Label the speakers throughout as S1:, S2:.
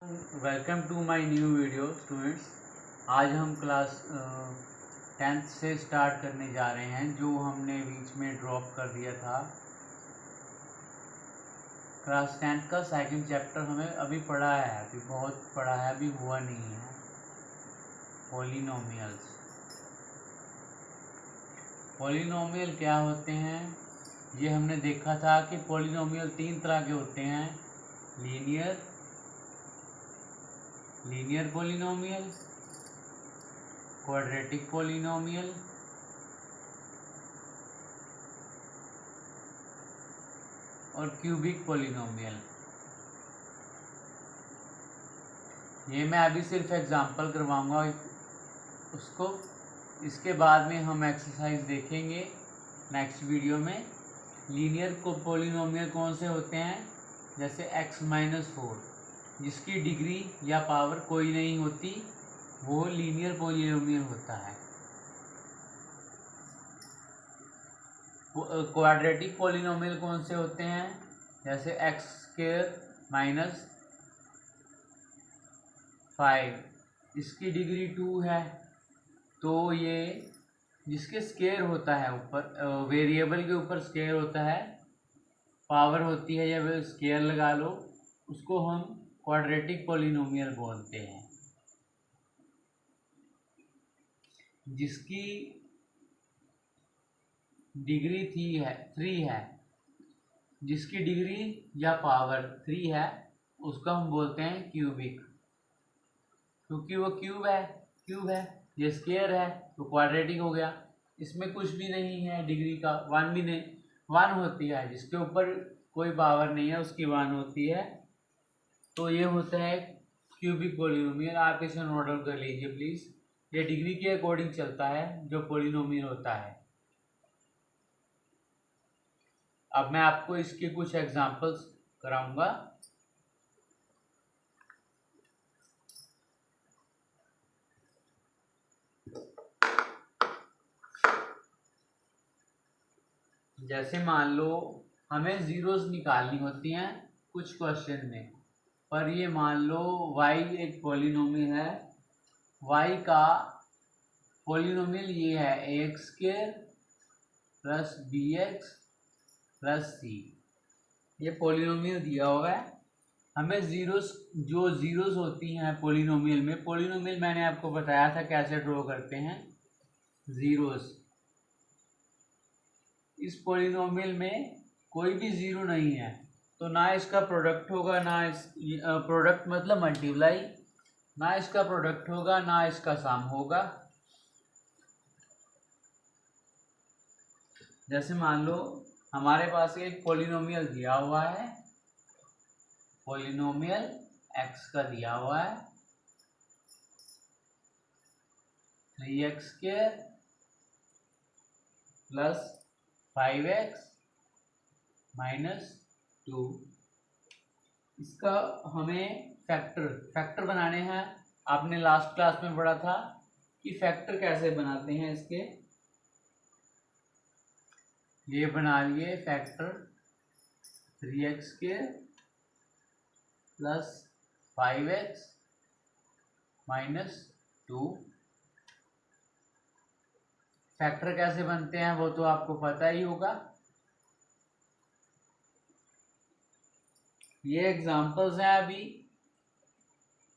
S1: Welcome to my new video students. आज हम class 10th से स्टार्ट करने जा रहे हैं, जो हमने बीच में ड्रॉप कर दिया था। क्लास 10th का सेकंड चैप्टर हमें अभी पढ़ा है, अभी बहुत पढ़ा है, अभी हुआ नहीं है। पॉलिनोमियल्स। पॉलिनोमियल क्या होते हैं ये हमने देखा था कि पॉलिनोमियल तीन तरह के होते हैं। लीनियर पॉलिनोमियल, क्वाड्रेटिक पॉलिनोमियल और क्यूबिक पॉलिनोमियल। ये मैं अभी सिर्फ एग्जांपल करवाऊंगा उसको। इसके बाद में हम एक्सरसाइज देखेंगे नेक्स्ट वीडियो में। लीनियर पॉलिनोमियल कौन से होते हैं? जैसे x-4 जिसकी डिग्री या पावर कोई नहीं होती, वो लीनियर पॉलिनोमियल होता है। क्वाड्रेटिक पॉलिनोमियल कौन से होते हैं? जैसे x² - 5 इसकी डिग्री 2 है, तो ये जिसके स्केयर होता है, ऊपर वेरिएबल के ऊपर स्केयर होता है, पावर होती है या स्केयर लगा लो, उसको हम क्वाड्रेटिक पॉलिनोमियल बोलते हैं। जिसकी डिग्री 3 है, जिसकी डिग्री या पावर 3 है, उसको हम बोलते हैं क्यूबिक, क्योंकि वो क्यूब है, ये स्केयर है तो क्वाड्रेटिक हो गया। इसमें कुछ भी नहीं है, डिग्री का 1 भी नहीं, 1 होती है, जिसके ऊपर कोई पावर नहीं है उसकी 1 होती है, तो ये होता है क्यूबिक पॉलिनोमियल। आप इसे नोट डाउन कर लीजिए प्लीज। ये डिग्री के अकॉर्डिंग चलता है जो पॉलिनोमियल होता है। अब मैं आपको इसके कुछ एग्जांपल्स कराऊंगा। जैसे मान लो हमें जीरोस निकालनी होती हैं कुछ क्वेश्चन में, पर ये मान लो y एक पॉलिनोमियल है, y का पॉलिनोमियल ये है ax² + bx + c। ये पॉलिनोमियल दिया हुआ है। हमें जीरोस होती हैं पॉलिनोमियल में। पॉलिनोमियल मैंने आपको बताया था कैसे ड्रॉ करते हैं, जीरोस। इस पॉलिनोमियल में कोई भी जीरो नहीं है, तो ना इसका प्रोडक्ट होगा, ना इस प्रोडक्ट मतलब मल्टीप्लाई, ना इसका प्रोडक्ट होगा, ना इसका सम होगा। जैसे मान लो हमारे पास एक पॉलिनोमियल दिया हुआ है, पॉलिनोमियल x का दिया हुआ है 3x² + 5x - 2। इसका हमें फैक्टर बनाने हैं। आपने लास्ट क्लास में पढ़ा था कि फैक्टर कैसे बनाते हैं इसके। ये बना लिए फैक्टर 3x² + 5x - 2। फैक्टर कैसे बनते हैं वो तो आपको पता ही होगा। ये एग्जांपल्स हैं, अभी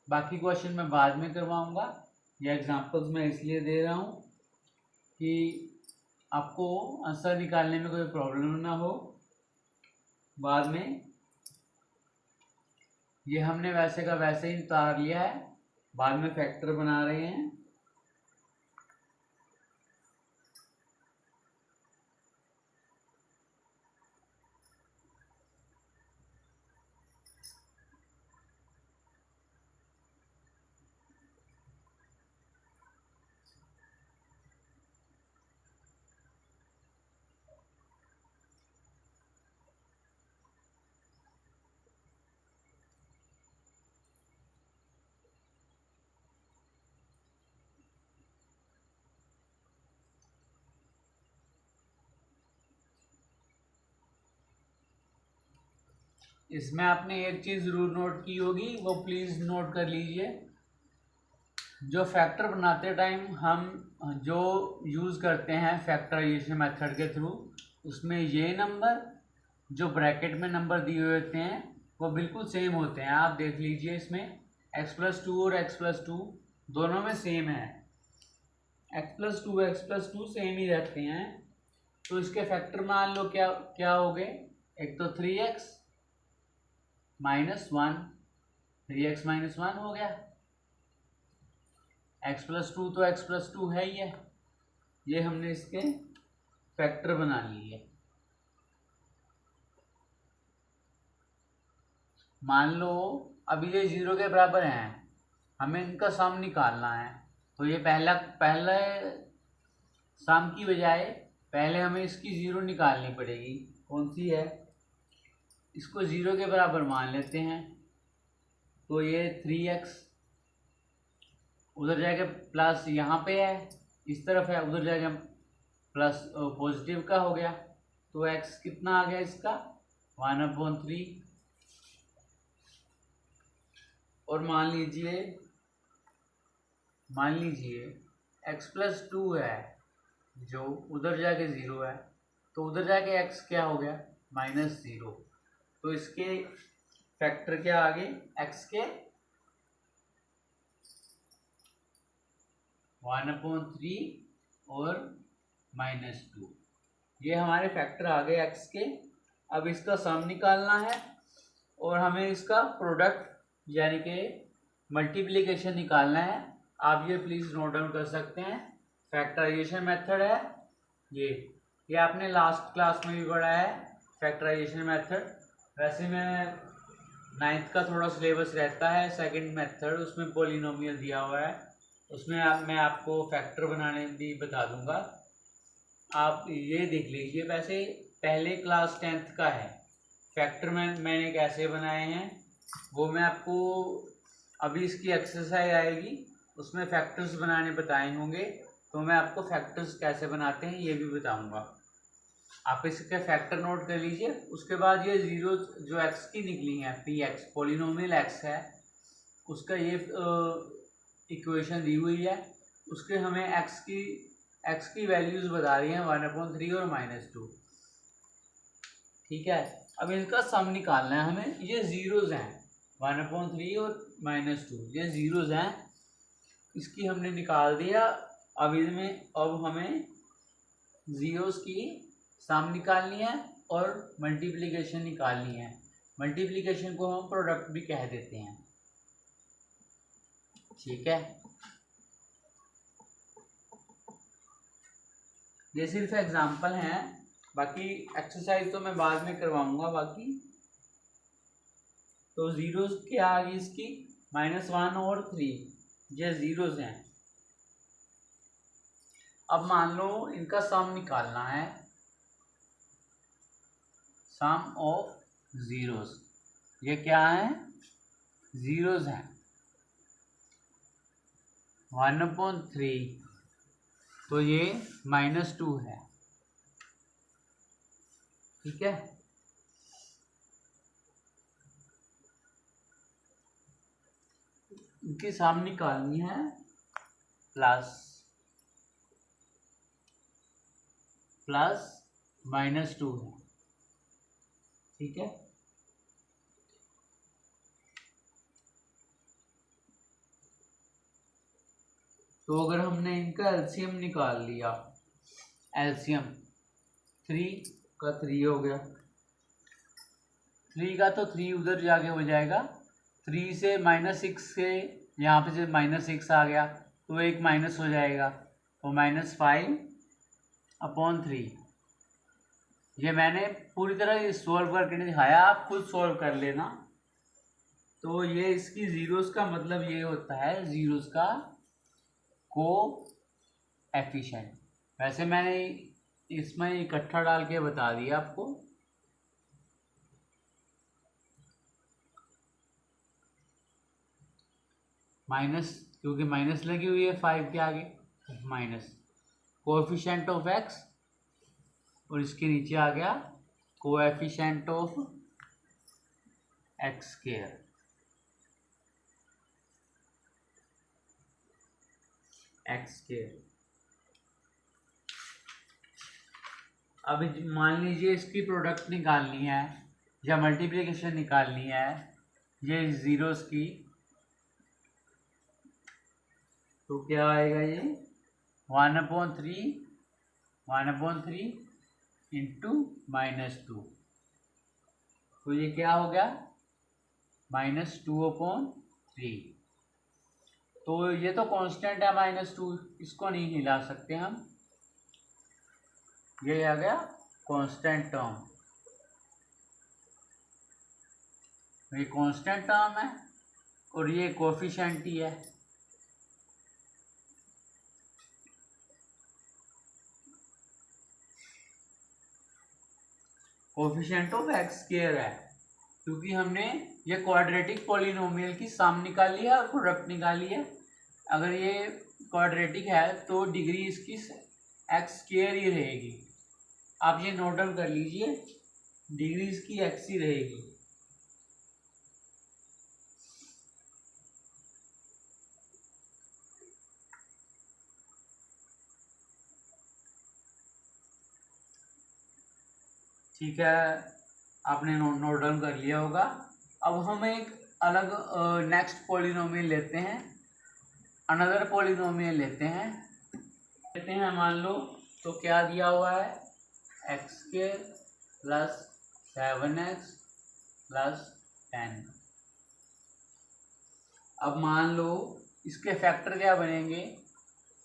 S1: बाकी क्वेश्चन मैं बाद में करवाऊंगा। ये एग्जांपल्स मैं इसलिए दे रहा हूँ कि आपको आंसर निकालने में कोई प्रॉब्लम ना हो बाद में। ये हमने वैसे का वैसे ही उतार लिया है, बाद में फैक्टर बना रहे हैं। इसमें आपने एक चीज़ ज़रूर नोट की होगी, वो प्लीज़ नोट कर लीजिए। जो फैक्टर बनाते टाइम हम जो यूज़ करते हैं फैक्टराइजेशन मेथड के थ्रू, उसमें ये नंबर जो ब्रैकेट में नंबर दिए हुए होते हैं वो बिल्कुल सेम होते हैं। आप देख लीजिए, इसमें x+2 और x+2 दोनों में सेम है। x+2 सेम ही रहते हैं। तो इसके फैक्टर मान लो क्या क्या हो गए। एक तो 3x - 1, 3x - 1 हो गया। x+2 तो x+2 है ही है। ये हमने इसके फैक्टर बना लिए। मान लो अब ये 0 के बराबर हैं, हमें इनका सम निकालना है। तो ये पहले सम की बजाय पहले हमें इसकी 0 निकालनी पड़ेगी। कौन सी है? इसको 0 के बराबर मान लेते हैं। तो ये 3x उधर जाके प्लस यहाँ पे है, इस तरफ है, उधर जाके प्लस पॉजिटिव का हो गया। तो x कितना आ गया इसका? 1/3। और मान लीजिए x+2 है जो उधर जाके 0 है, तो उधर जाके x क्या हो गया? -0। तो इसके फैक्टर क्या आ गए? x के 1/3 और -2। ये हमारे फैक्टर आ गए x के। अब इसका सम निकालना है और हमें इसका प्रोडक्ट यानी कि मल्टीप्लिकेशन निकालना है। आप ये प्लीज़ नोट डाउन कर सकते हैं। फैक्टराइजेशन मेथड है ये आपने लास्ट क्लास में भी पढ़ा है फैक्टराइजेशन मेथड। वैसे मैं 9th का थोड़ा सिलेबस रहता है सेकंड मेथड, उसमें पॉलिनोमियल दिया हुआ है, उसमें मैं आपको फैक्टर बनाने भी बता दूंगा। आप ये देख लीजिए। वैसे पहले क्लास 10th का है फैक्टर मैंने कैसे बनाए हैं, वो मैं आपको अभी इसकी एक्सरसाइज आएगी उसमें फैक्टर्स बनाने बताए होंगे, तो मैं आपको फैक्टर्स कैसे बनाते हैं ये भी बताऊंगा। आप इसके फैक्टर नोट कर लीजिए। उसके बाद ये जीरो जो x की निकली है, px पॉलिनोमियल x है, उसका ये इक्वेशन दी हुई है। उसके हमें x की वैल्यूज बता रही हैं 1/3 और -2। ठीक है, अब इनका सम निकालना है हमें। ये जीरोज हैं, 1/3 और -2 ये जीरोज हैं। इसकी हमने निकाल दिया। अब हमें जीरोज की सम निकालनी है और मल्टीप्लिकेशन निकालनी है। मल्टीप्लिकेशन को हम प्रोडक्ट भी कह देते हैं। ठीक है, ये सिर्फ एग्जाम्पल हैं, बाकी एक्सरसाइज तो मैं बाद में करवाऊंगा। बाकी तो जीरोज क्या आ गई इसकी? -1 और 3 ये जीरोज हैं। अब मान लो इनका सम निकालना है, सम ऑफ जीरोज। ये क्या है? जीरोज हैं। 1/3 तो ये -2 है। ठीक है, इनकी सम निकालनी है प्लस -2 है। ठीक है, तो अगर हमने इनका एलसीएम निकाल लिया, एलसीएम 3 का 3 हो गया, 3 का तो 3 उधर जाके हो जाएगा। 3 से -6 से यहाँ पे जब -6 आ गया तो एक माइनस हो जाएगा, तो -5/3। ये मैंने पूरी तरह सॉल्व करके नहीं दिखाया, आप खुद सॉल्व कर लेना। तो ये इसकी जीरोस का मतलब ये होता है, जीरोस का कोएफिशिएंट। वैसे मैंने इसमें इकट्ठा डाल के बता दिया आपको। माइनस, क्योंकि माइनस लगी हुई है 5 के आगे, माइनस कोएफिशिएंट ऑफ x, और इसके नीचे आ गया coefficient of x square. X square. अब मान लीजिए इसकी प्रोडक्ट निकालनी है या मल्टीप्लिकेशन निकालनी है ये जीरोस की, तो क्या आएगा ये 1/3 इंटू -2, तो ये क्या हो गया -2/3। तो ये तो कांस्टेंट है -2, इसको नहीं हिला सकते हम, ये आ गया कांस्टेंट टर्म। ये कांस्टेंट टर्म है और ये कोफिशिएंट ही है। कोफिशिएंट ऑफ एक्स स्क्वायर है, क्योंकि हमने ये क्वाड्रेटिक पॉलिनोमियल की सम निकाली है और प्रोडक्ट निकाली है। अगर ये क्वाड्रेटिक है तो डिग्री इसकी एक्स स्क्वायर ही रहेगी। आप ये नोट डाउन कर लीजिए, डिग्री इसकी एक्स ही रहेगी। ठीक है, आपने नोट डाउन कर लिया होगा। अब हम एक अलग नेक्स्ट पॉलिनोमियल लेते हैं, अनदर पॉलिनोमियल लेते हैं मान लो, तो क्या दिया हुआ है x square plus 7x plus 10। अब मान लो इसके फैक्टर क्या बनेंगे,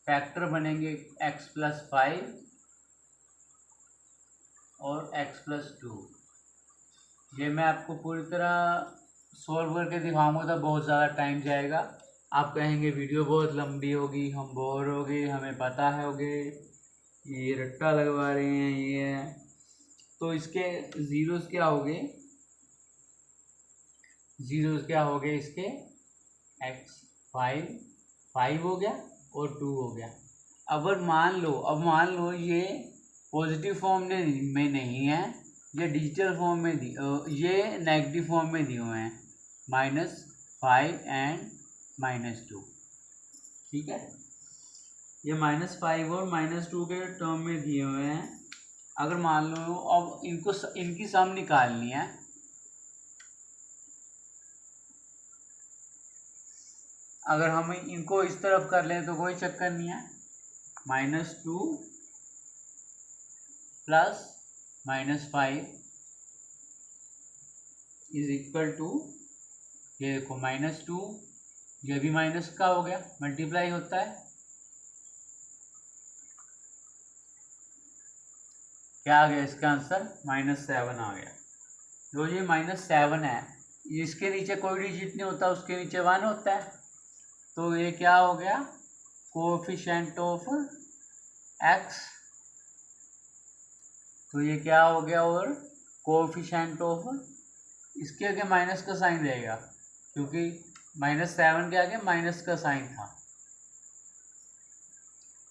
S1: फैक्टर बनेंगे x प्लस 5 और x प्लस 2। ये मैं आपको पूरी तरह सॉल्व करके दिखाऊंगा तो बहुत ज़्यादा टाइम जाएगा। आप कहेंगे वीडियो बहुत लंबी होगी, हम बोर हो गए, हमें पता है हो गए, ये रट्टा लगवा रहे हैं ये। तो इसके जीरोस क्या हो गए, जीरोस क्या हो गए इसके x 5 हो गया और 2 हो गया। अब मान लो ये पॉजिटिव फॉर्म में नहीं है, ये डिजिटल फॉर्म में ये नेगेटिव फॉर्म में दिए हुए हैं -5 एंड -2। ठीक है, ये -5 और -2 के टर्म में दिए हुए हैं। अगर मान लो अब इनकी सम निकालनी है, अगर हम इनको इस तरफ कर लें तो कोई चक्कर नहीं है, -2 प्लस -5 इज इक्वल टू, ये देखो -2, ये भी माइनस का हो गया, मल्टीप्लाई होता है, क्या आ गया इसका आंसर -7 आ गया। जो ये -7 है, इसके नीचे कोई डिजिट नहीं होता, उसके नीचे 1 होता है, तो ये क्या हो गया कोएफिशिएंट ऑफ एक्स। तो ये क्या हो गया, और कोएफिशिएंट ऑफ, इसके आगे माइनस का साइन रहेगा क्योंकि -7 के आगे माइनस का साइन था।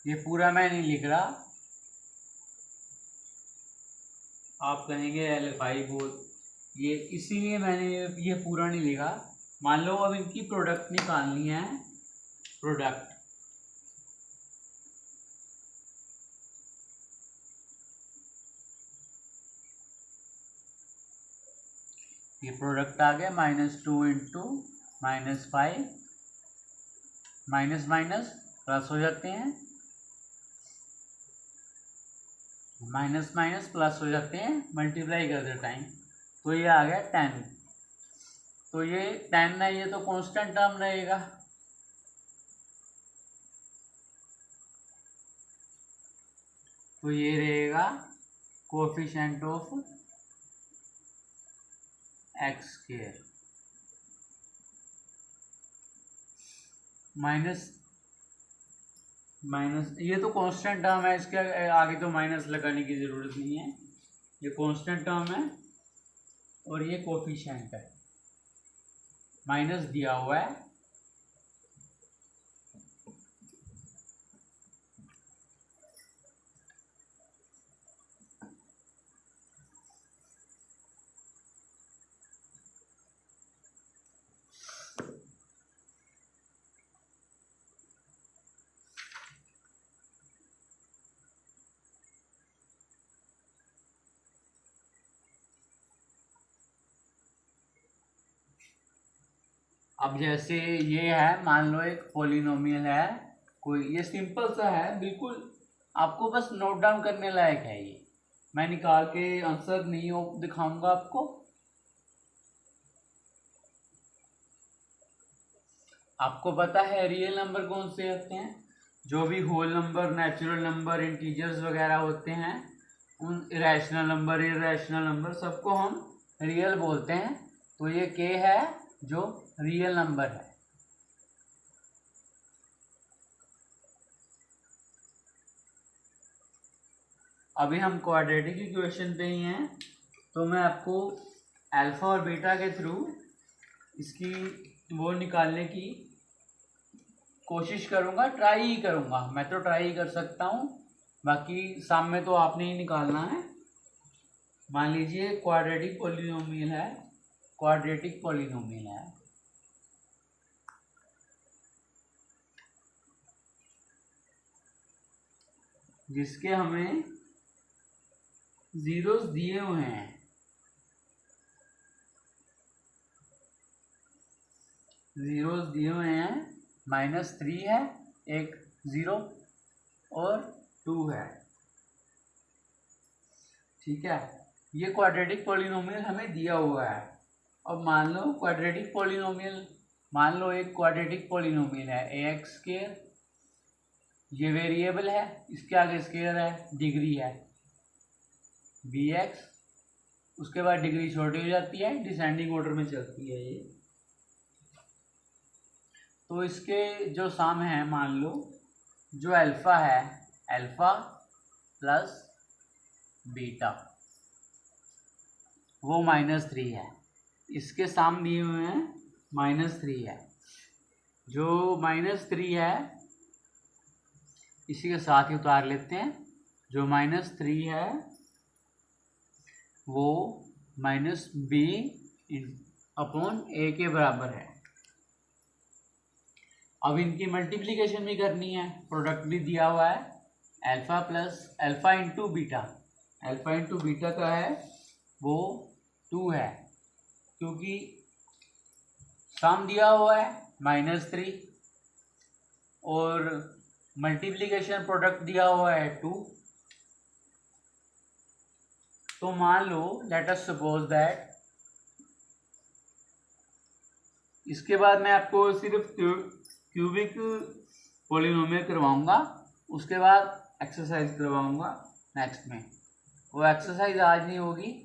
S1: ये पूरा मैं नहीं लिख रहा, आप कहेंगे भाई बोल, ये इसीलिए मैंने ये पूरा नहीं लिखा। मान लो अब इनकी प्रोडक्ट निकालनी है, प्रोडक्ट, ये प्रोडक्ट आ गया -2 इंटू -5, माइनस माइनस प्लस हो जाते हैं, माइनस माइनस प्लस हो जाते हैं मल्टीप्लाई करते टाइम, तो ये आ गया 10। तो ये 10 है, ये तो कांस्टेंट टर्म रहेगा, तो ये रहेगा coefficient of x square minus, ये तो कांस्टेंट टर्म है, इसके आगे तो माइनस लगाने की ज़रूरत नहीं है, ये कांस्टेंट टर्म है और ये कोएफिशिएंट है, माइनस दिया हुआ है। अब जैसे ये है, मान लो एक पॉलिनोमियल है कोई, ये सिंपल सा है बिल्कुल, आपको बस नोट डाउन करने लायक है ये, मैं निकाल के आंसर नहीं हो दिखाऊंगा आपको। आपको पता है रियल नंबर कौन से होते हैं, जो भी whole number, natural number, integers वगैरह होते हैं, उन इरेशनल नंबर, इरेशनल नंबर सबको हम रियल बोलते हैं। तो ये के है जो रियल नंबर है। अभी हम क्वाड्रेटिक इक्वेशन पे ही हैं, तो मैं आपको अल्फा और बीटा के थ्रू इसकी वो निकालने की कोशिश करूँगा, ट्राई ही करूँगा, मैं तो ट्राई ही कर सकता हूँ, बाकी सामने तो आपने ही निकालना है। मान लीजिए क्वाड्रेटिक पॉलिनोमियल है, क्वाड्रेटिक पॉलिनोमियल है, जिसके हमें जीरोस दिए हुए हैं, जीरोस दिए हुए हैं, -3 है, एक 0 और 2 है, ठीक है। ये क्वाड्रेटिक पॉलिनोमियल हमें दिया हुआ है। अब मान लो क्वाड्रेटिक पॉलिनोमियल, मान लो एक क्वाड्रेटिक पॉलिनोमियल है ax स्क्वायर, ये वेरिएबल है, इसके आगे स्क्वायर है, डिग्री है bx, उसके बाद डिग्री छोटी हो जाती है, डिसेंडिंग ऑर्डर में चलती है ये। तो इसके जो सम है, मान लो जो अल्फा है, अल्फा प्लस बीटा, वो -3 है, इसके सम दिए हुए हैं -3 है। जो -3 है इसी के साथ ही उतार लेते हैं, जो -3 है वो -b/a के बराबर है। अब इनकी मल्टीप्लिकेशन भी करनी है, प्रोडक्ट भी दिया हुआ है, alpha plus alpha into beta, alpha into beta का है वो 2 है, क्योंकि सम दिया हुआ है -3 और मल्टीप्लिकेशन प्रोडक्ट दिया हुआ है 2। तो मान लो लेट अस सपोज दैट, इसके बाद मैं आपको सिर्फ क्यूबिक पॉलिनोमियल करवाऊंगा, उसके बाद एक्सरसाइज करवाऊंगा नेक्स्ट में, वो एक्सरसाइज आज नहीं होगी।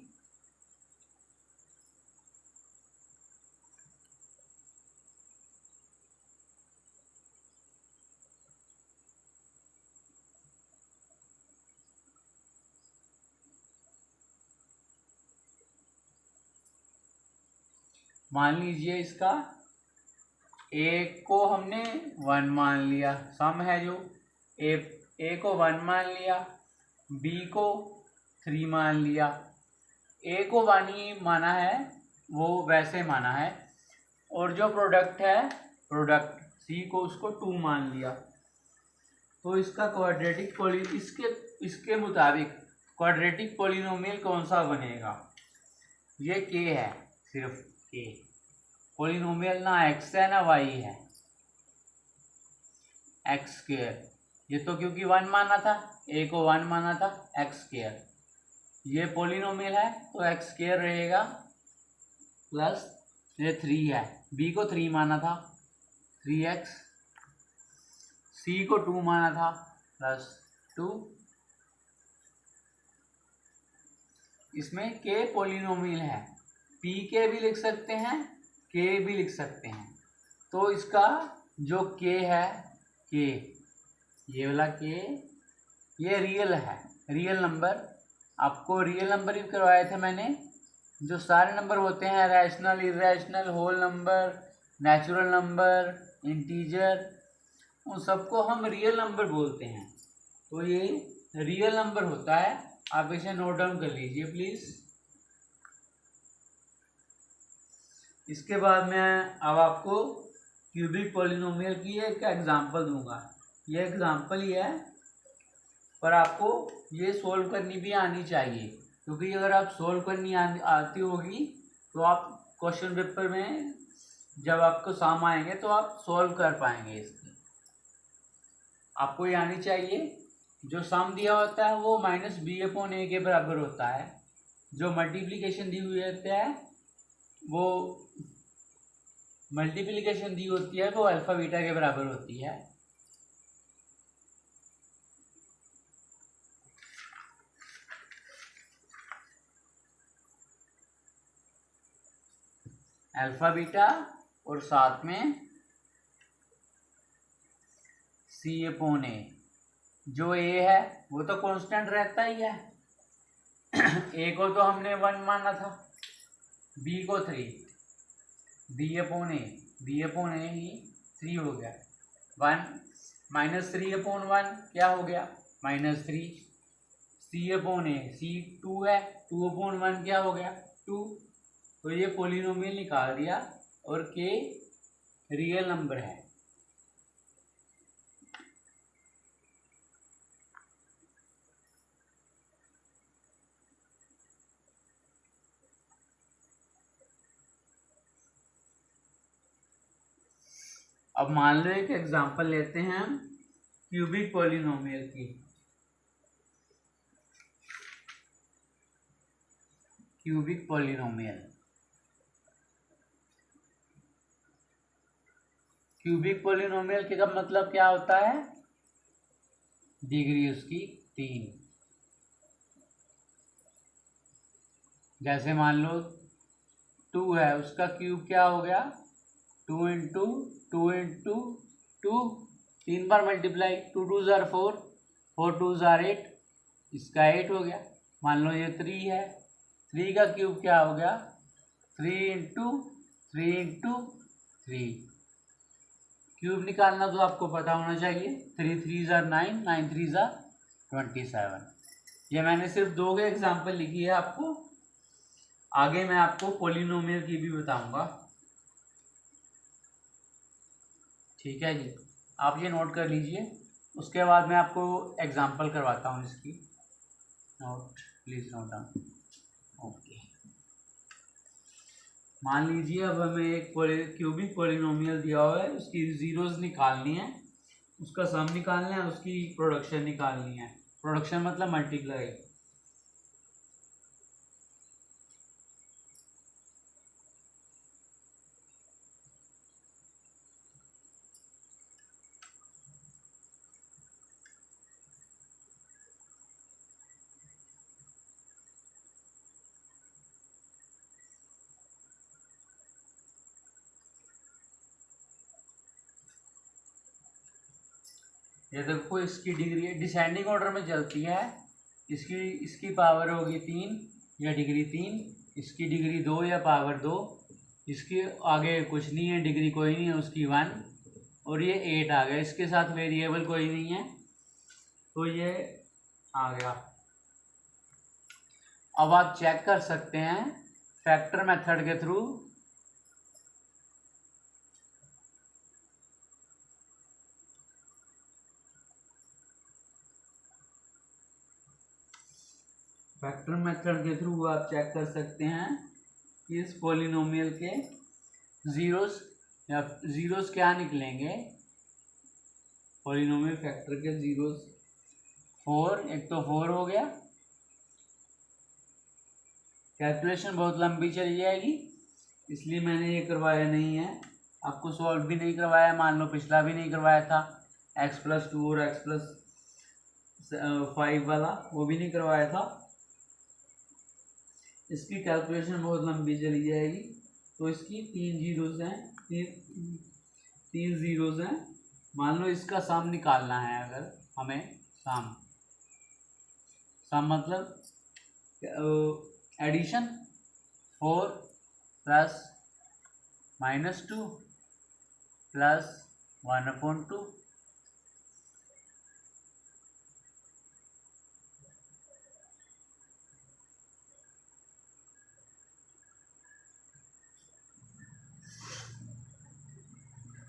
S1: मान लीजिए इसका a को हमने 1 मान लिया, सम है जो a को 1 मान लिया, b को 3 मान लिया, a को 1 ही माना है, वो वैसे माना है, और जो प्रोडक्ट है, प्रोडक्ट c को उसको 2 मान लिया। तो इसका क्वाड्रेटिक इसके मुताबिक क्वाड्रेटिक पॉलिनोमियल कौन सा बनेगा? ये k है, सिर्फ k, पॉलिनोमियल ना x है ना y है, एक्स स्क्वायर, ये तो क्योंकि 1 माना था, a को 1 माना था, एक्स स्क्वायर, ये पॉलिनोमियल है तो एक्स स्क्वायर रहेगा, प्लस ये 3 है, b को 3 माना था 3x, c को 2 माना था प्लस 2, इसमें k पॉलिनोमियल है, p के भी लिख सकते हैं, k भी लिख सकते हैं। तो इसका जो k है, k, ये वाला k, ये रियल है, रियल नंबर, आपको रियल नंबर ही करवाए थे मैंने। जो सारे नंबर होते हैं, rational, irrational, whole number, natural number, integer, उन सबको हम रियल नंबर बोलते हैं। तो ये रियल नंबर होता है, आप इसे नोट डाउन कर लीजिए प्लीज़। इसके बाद मैं अब आपको क्यूबिक पॉलिनोमियल की एक एग्जांपल दूंगा। ये एग्जांपल ही है, पर आपको ये सोल्व करनी भी आनी चाहिए, क्योंकि अगर आप सोल्व करनी आती होगी तो आप क्वेश्चन पेपर में जब आपको सम आएंगे तो आप सॉल्व कर पाएंगे इसकी। आपको ये आनी चाहिए, जो सम दिया होता है वो माइनस बी अपॉन ए के बराबर होता है, जो मल्टीप्लिकेशन दी हुई होती है वो मल्टीप्लिकेशन दी होती है वो अल्फा बीटा के बराबर होती है। अल्फा बीटा और साथ में सी अपॉन ए। जो ए है वो तो कांस्टेंट रहता ही है, ए को तो हमने 1 माना था, बी को 3, बी अपॉन ए ही 3 हो गया। 1 माइनस 3 अपॉन 1 क्या हो गया, -3। सी अपॉन ए, सी 2 है, 2 अपॉन 1 क्या हो गया, 2। तो ये पॉलिनोमियल निकाल दिया और के रियल नंबर है। अब मान लो एक एग्जांपल लेते हैं हम क्यूबिक पॉलिनोमियल की। क्यूबिक पॉलिनोमियल, क्यूबिक पॉलिनोमियल का मतलब क्या होता है, डिग्री उसकी 3। जैसे मान लो 2 है, उसका क्यूब क्या हो गया, 2 इंटू 2 इंटू 2, 3 बार मल्टीप्लाई, 2 2 ज़ार 4, 4 2 ज़ार 8, इसका 8 हो गया। मान लो ये 3 है, 3 का क्यूब क्या हो गया, 3 इंटू 3 इंटू 3। क्यूब निकालना तो आपको पता होना चाहिए, 3 3 ज़ार 9, 9 3 ज़ार 27। ये मैंने सिर्फ 2 के एग्जाम्पल लिखी है आपको, आगे मैं आपको पॉलिनोमियल की भी बताऊंगा। ठीक है जी, आप ये नोट कर लीजिए, उसके बाद मैं आपको एग्जाम्पल करवाता हूँ इसकी। Note, please note down. Okay, मान लीजिए अब हमें एक क्यूबिक पॉलिनोमियल दिया हुआ है, उसकी जीरोस निकालनी है, उसका सम निकालना है, उसकी प्रोडक्शन निकालनी है। प्रोडक्शन मतलब मल्टीप्लाई। ये देखो इसकी डिग्री डिसेंडिंग ऑर्डर में चलती है, इसकी पावर होगी 3 या डिग्री 3, इसकी डिग्री 2 या पावर 2, इसके आगे कुछ नहीं है, डिग्री कोई नहीं है, उसकी 1, और ये 8 आ गया, इसके साथ वेरिएबल कोई नहीं है तो ये आ गया। अब आप चेक कर सकते हैं फैक्टर मेथड के थ्रू, फैक्टर मेथड के थ्रू आप चेक कर सकते हैं कि इस पॉलिनोमियल के जीरोस क्या निकलेंगे। पॉलिनोमियल फैक्टर के जीरोस 4, एक तो 4 हो गया। कैलकुलेशन बहुत लंबी चली जाएगी, इसलिए मैंने ये करवाया नहीं है, आपको सॉल्व भी नहीं करवाया, मान लो पिछला भी नहीं करवाया था, x+2 और x+5 वाला वो भी नहीं करवाया था। इसकी कैलकुलेशन बहुत लंबी चली जाएगी, तो इसकी 3 जीरोस हैं, 3 जीरोस हैं। मान लो इसका सम निकालना है, अगर हमें सम मतलब एडिशन 4 + -2 + 1/2,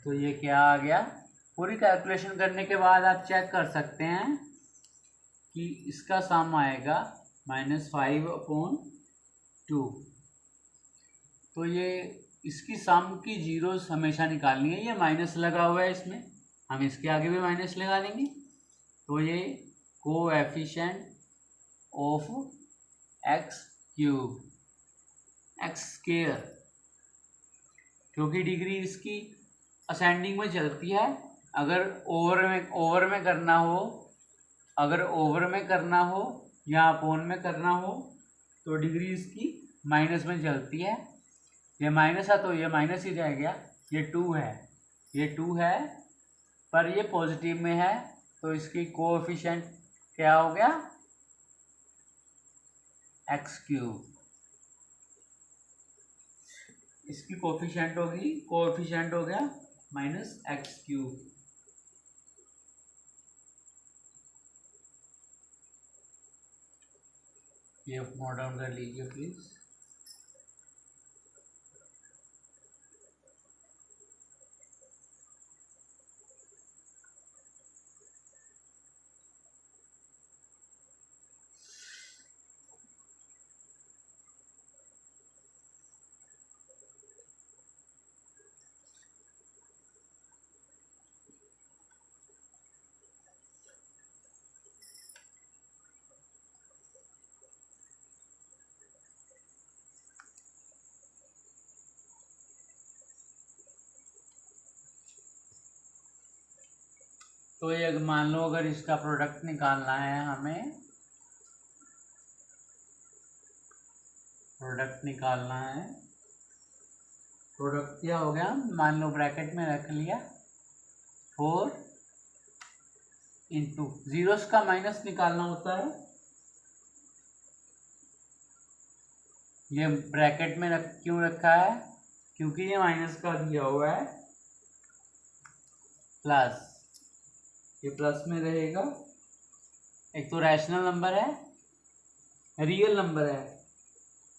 S1: तो ये क्या आ गया। पूरी कैलकुलेशन करने के बाद आप चेक कर सकते हैं कि इसका सम आएगा -5/2। तो ये इसकी सम की जीरोस हमेशा निकालनी है। ये माइनस लगा हुआ है इसमें, हम इसके आगे भी माइनस लगा लेंगे। तो ये coefficient of x cube x square, क्योंकि डिग्री इसकी असेंडिंग में चलती है। अगर ओवर में करना हो, अगर ओवर में करना हो या अपोन में करना हो तो डिग्री इसकी माइनस में चलती है। ये माइनस है तो ये माइनस ही जाएगा। ये 2 है, ये 2 है, पर ये पॉजिटिव में है तो इसकी कोएफिशिएंट क्या हो गया, एक्स क्यूब। इसकी कोएफिशिएंट हो गया माइनस एक्स क्यूब। ये नोट डाउन कर लीजिए प्लीज। तो ये मान लो अगर इसका प्रोडक्ट निकालना है हमें, प्रोडक्ट क्या हो गया, मान लो ब्रैकेट में रख लिया 4 इंटू जीरोस का माइनस निकालना होता है। ये ब्रैकेट में क्यों रखा है, क्योंकि ये माइनस का दिया हुआ है प्लस, ये प्लस में रहेगा। एक तो रैशनल नंबर है, रियल नंबर है,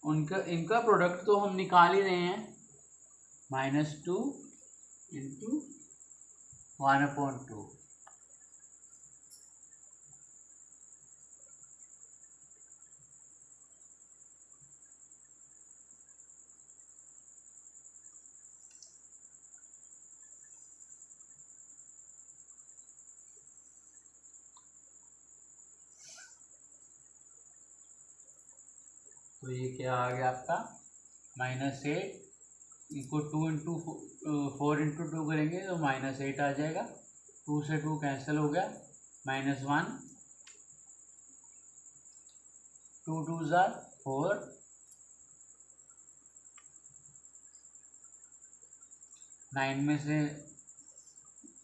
S1: इनका प्रोडक्ट तो हम निकाल ही रहे हैं। -2 इंटू 1/2। तो ये क्या आ गया आपका, -8 इनको 2 इंटू 4 इंटू 2 करेंगे तो -8 आ जाएगा। 2 से 2 कैंसिल हो गया, -1, 2 2 4, 9 में से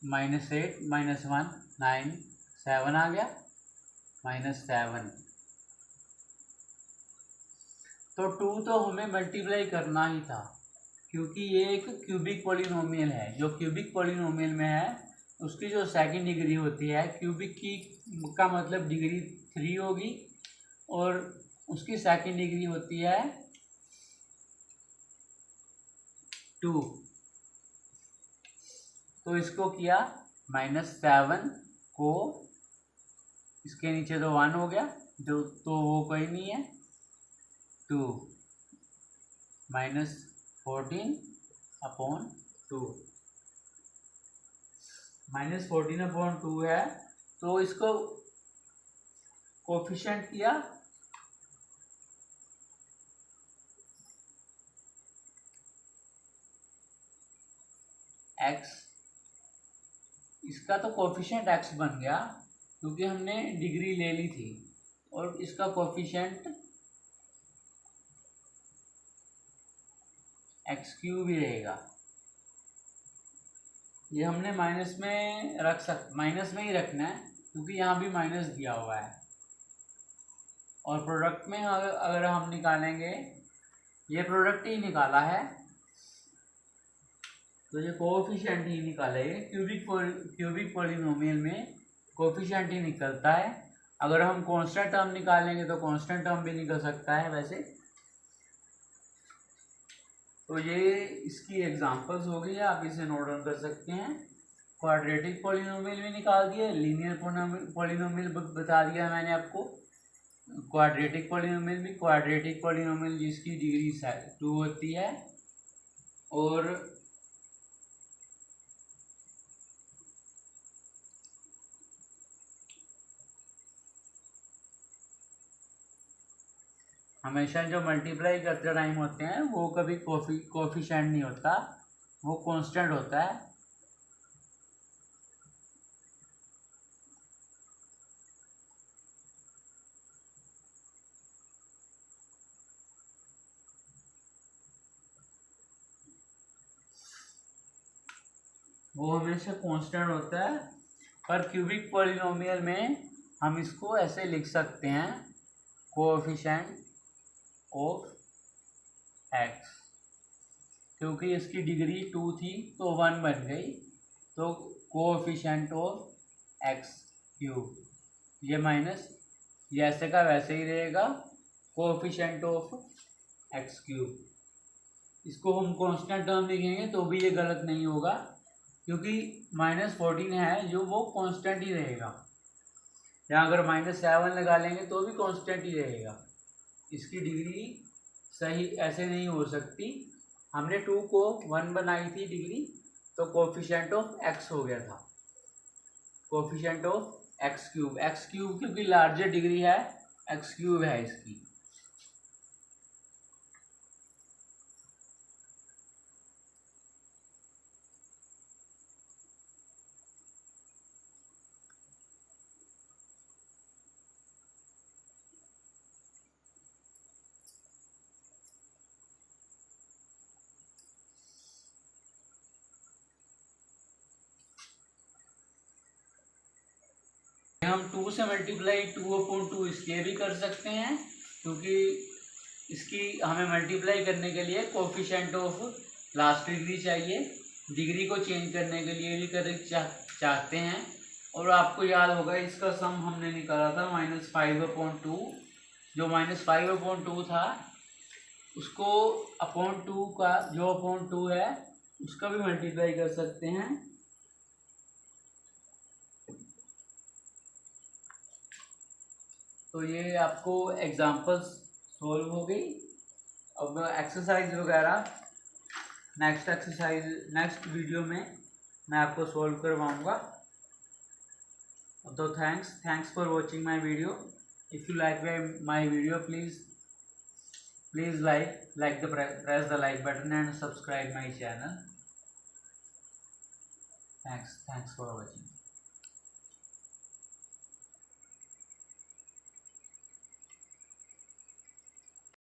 S1: -8 -1 9, 7 आ गया, -7। तो 2 तो हमें मल्टीप्लाई करना ही था, क्योंकि ये एक क्यूबिक पॉलिनोमियल है। जो क्यूबिक पॉलिनोमियल में है उसकी जो सेकंड डिग्री होती है, क्यूबिक की का मतलब डिग्री 3 होगी और उसकी सेकंड डिग्री होती है 2। तो इसको किया -7 को, इसके नीचे तो 1 हो गया, जो तो वो कोई नहीं है, 2 -14/2 -14/2 है। तो इसको कोफिशिएंट किया x, इसका तो कोफिशिएंट x बन गया क्योंकि हमने डिग्री ले ली थी, और इसका कोफिशिएंट एक्स क्यूब भी रहेगा। ये हमने माइनस में ही रखना है क्योंकि यहाँ भी माइनस दिया हुआ है। और प्रोडक्ट में अगर हम निकालेंगे, ये प्रोडक्ट ही निकाला है तो ये कोएफिशिएंट ही निकालेंगे। क्यूबिक पॉलिनोमियल में कोएफिशिएंट ही निकलता है। अगर हम कांस्टेंट टर्म निकालेंगे तो कांस्टेंट टर्म भी निकल सकता है वैसे। तो ये इसकी एग्जांपल्स हो गई है, आप इसे नोट डाउन कर सकते हैं। क्वाड्रेटिक पॉलिनोमियल भी निकाल दिया, लीनियर पॉलिनोमियल बता दिया मैंने आपको। क्वाड्रेटिक पॉलिनोमियल जिसकी डिग्री 2 होती है, और हमेशा जो मल्टीप्लाई करते टाइम होते हैं वो कभी कोफिशिएंट नहीं होता, वो कांस्टेंट होता है। वो हमेशा कांस्टेंट होता है। पर क्यूबिक पॉलिनोमियल में हम इसको ऐसे लिख सकते हैं, कोएफिशिएंट ऑफ एक्स, क्योंकि इसकी डिग्री 2 थी तो 1 बन गई, तो कोएफिशिएंट ऑफ एक्स क्यूब, ये माइनस ये ऐसे का वैसे ही रहेगा, कोएफिशिएंट ऑफ एक्स क्यूब। इसको हम कांस्टेंट टर्म लिखेंगे तो भी ये गलत नहीं होगा, क्योंकि -14 है जो वो कांस्टेंट ही रहेगा। या अगर -7 लगा लेंगे तो भी कांस्टेंट ही रहेगा। इसकी डिग्री सही ऐसे नहीं हो सकती। हमने 2 को 1 बनाई थी डिग्री, तो कोएफिशिएंट ऑफ एक्स हो गया था, कोएफिशिएंट ऑफ एक्स क्यूब क्योंकि लार्जर डिग्री है, एक्स क्यूब है इसकी। हम 2 से मल्टीप्लाई 2/2 इसलिए भी कर सकते हैं क्योंकि इसकी हमें मल्टीप्लाई करने के लिए कोएफिशिएंट ऑफ लास्ट डिग्री चाहिए, डिग्री को चेंज करने के लिए भी चाहते हैं। और आपको याद होगा इसका सम हमने निकाला था -5/2, जो -5/2 था उसको अपॉन 2 का जो अपॉन 2 है उसका भी मल्टीप्लाई कर सकते हैं। तो ये आपको एग्जांपल्स सॉल्व हो गई। अब एक्सरसाइज वगैरह नेक्स्ट वीडियो में मैं आपको सॉल्व करवाऊंगा। तो thanks for watching my video. If you like my video please press the like button and subscribe my channel. Thanks for watching.